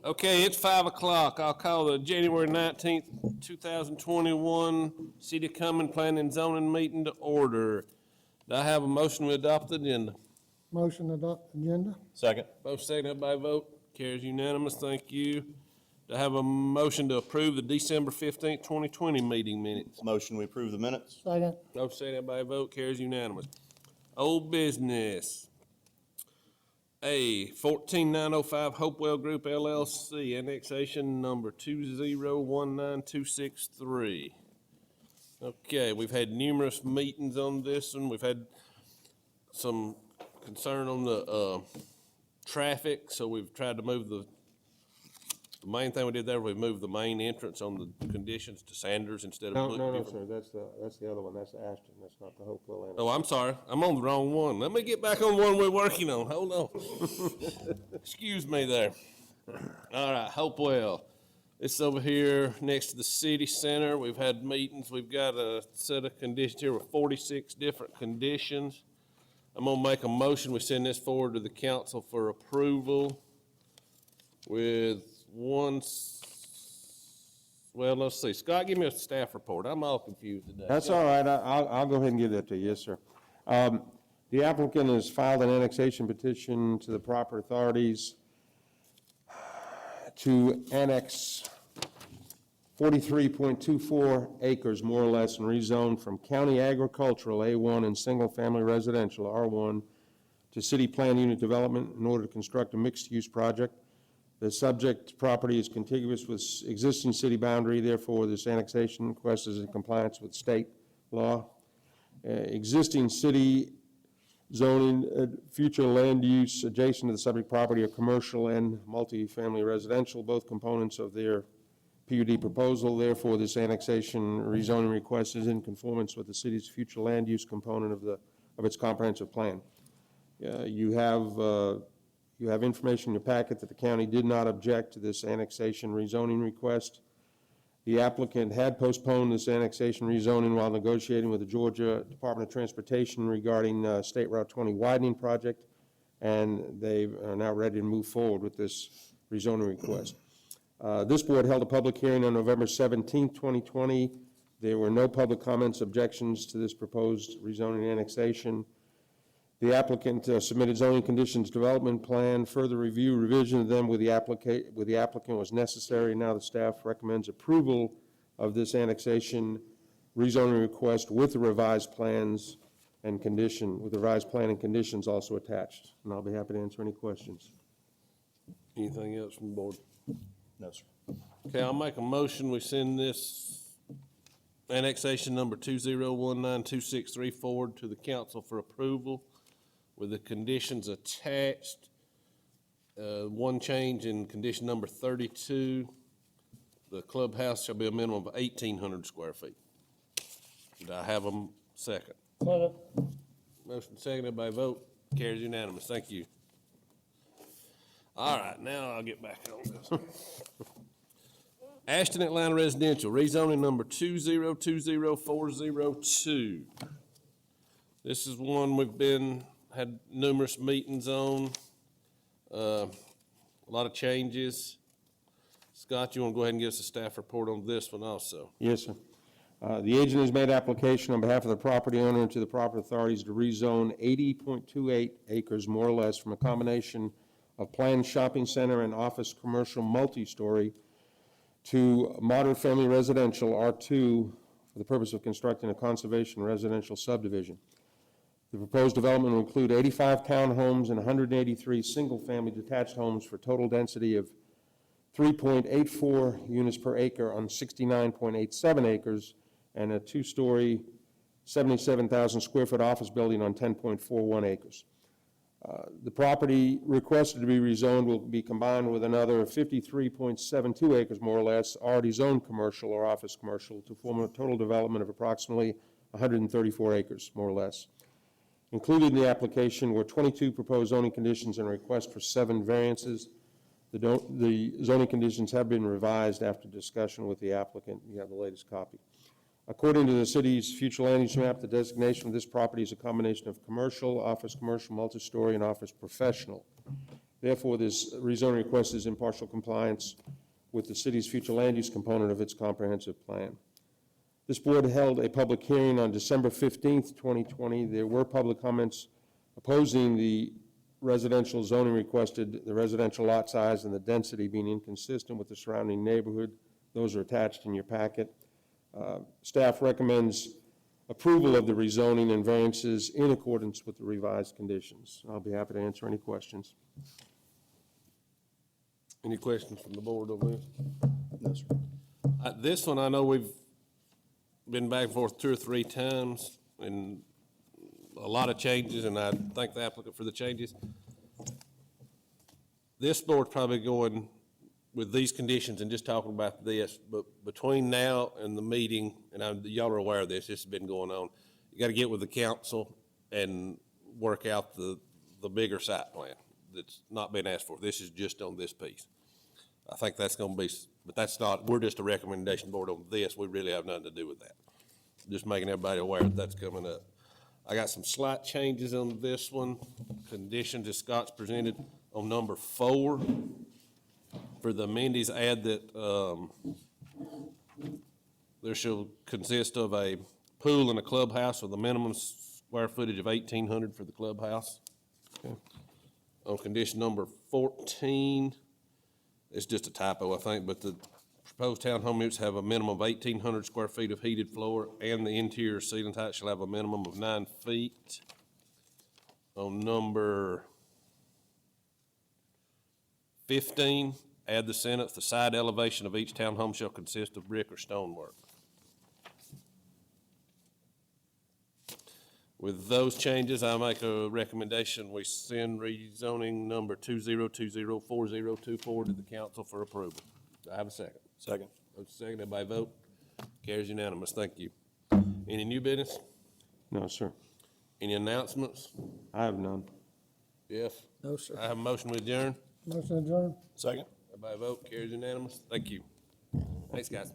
Okay, it's 5 o'clock. I'll call the January 19th, 2021 City of Cumming Planning and Zoning meeting to order. Do I have a motion to adopt the agenda? Motion to adopt agenda. Second. Both seconded by vote. Carries unanimous. Thank you. Do I have a motion to approve the December 15th, 2020 meeting minutes? Motion, we approve the minutes. Second. Both seconded by vote. Carries unanimous. Old business. A 14905 Hopewell Group LLC, annexation number 2019263. Okay, we've had numerous meetings on this one. We've had some concern on the traffic, so we've tried to move the main thing we did there, we moved the main entrance on the conditions to Sanders instead of. No, sir, that's the other one, that's the Ashton, that's not the Hopewell Annex. Oh, I'm sorry, I'm on the wrong one. Let me get back on one we're working on, hold on. Excuse me there. All right, Hopewell. It's over here next to the city center. We've had meetings, we've got a set of conditions here with 46 different conditions. I'm gonna make a motion, we send this forward to the council for approval with well, let's see. Scott, give me a staff report. I'm all confused today. That's all right, I'll go ahead and give that to you, yes, sir. The applicant has filed an annexation petition to the proper authorities to annex 43.24 acres, more or less, and rezone from county agricultural, A1, and single-family residential, R1, to city plan unit development in order to construct a mixed-use project. The subject property is contiguous with existing city boundary, therefore this annexation request is in compliance with state law. Existing city zoning, future land use adjacent to the subject property are commercial and multifamily residential, both components of their PUD proposal. Therefore, this annexation rezoning request is in conformance with the city's future land use component of its comprehensive plan. You have information in your packet that the county did not object to this annexation rezoning request. The applicant had postponed this annexation rezoning while negotiating with the Georgia Department of Transportation regarding State Route 20 widening project, and they are now ready to move forward with this rezoning request. This board held a public hearing on November 17, 2020. There were no public comments, objections to this proposed rezoning annexation. The applicant submitted zoning conditions development plan. Further review, revision of them with the applicant was necessary. Now the staff recommends approval of this annexation rezoning request with the revised plans and conditions also attached. And I'll be happy to answer any questions. Anything else from the board? No, sir. Okay, I'll make a motion, we send this annexation number 2019263 forward to the council for approval with the conditions attached. One change in condition number 32, the clubhouse shall be a minimum of 1,800 square feet. Do I have a second? Second. Motion seconded by vote, carries unanimous, thank you. All right, now I'll get back on this. Ashton Atlanta Residential, rezoning number 2020402. This is one we've had numerous meetings on, a lot of changes. Scott, you want to go ahead and give us a staff report on this one also? Yes, sir. The agent has made application on behalf of the property owner to the proper authorities to rezone 80.28 acres, more or less, from a combination of planned shopping center and office commercial multi-story to moderate family residential, R2, for the purpose of constructing a conservation residential subdivision. The proposed development will include 85 townhomes and 183 single-family detached homes for a total density of 3.84 units per acre on 69.87 acres and a two-story, 77,000 square foot office building on 10.41 acres. The property requested to be rezoned will be combined with another 53.72 acres, more or less, already zoned commercial or office commercial to form a total development of approximately 134 acres, more or less. Included in the application were 22 proposed zoning conditions and a request for 7 variances. The zoning conditions have been revised after discussion with the applicant. You have the latest copy. According to the city's future land use map, the designation of this property is a combination of commercial, office commercial, multi-story, and office professional. Therefore, this rezoning request is in partial compliance with the city's future land use component of its comprehensive plan. This board held a public hearing on December 15th, 2020. There were public comments opposing the residential zoning requested, the residential lot size and the density being inconsistent with the surrounding neighborhood. Those are attached in your packet. Staff recommends approval of the rezoning and variances in accordance with the revised conditions. I'll be happy to answer any questions. Any questions from the board on this? No, sir. This one, I know we've been back and forth 2 or 3 times, and a lot of changes, and I thank the applicant for the changes. This board's probably going with these conditions and just talking about this, but between now and the meeting, and y'all are aware of this, this has been going on, you gotta get with the council and work out the bigger site plan that's not been asked for. This is just on this piece. I think that's gonna be, but that's not, we're just a recommendation board on this. We really have nothing to do with that. Just making everybody aware that that's coming up. I got some slight changes on this one. Conditions that Scott's presented on number 4. For the amenities, add that there shall consist of a pool and a clubhouse with a minimum square footage of 1,800 for the clubhouse. Okay. On condition number 14, it's just a typo, I think, but the proposed townhome units have a minimum of 1,800 square feet of heated floor, and the interior ceiling height shall have a minimum of 9 feet. On number 15, add the sentence, the side elevation of each townhome shall consist of brick or stonework. With those changes, I make a recommendation, we send rezoning number 20204024 to the council for approval. Do I have a second? Second. Second, everybody vote. Carries unanimous, thank you. Any new business? No, sir. Any announcements? I have none. Jeff? No, sir. I have a motion to adjourn. Motion adjourned. Second. Everybody vote, carries unanimous, thank you. Thanks, guys.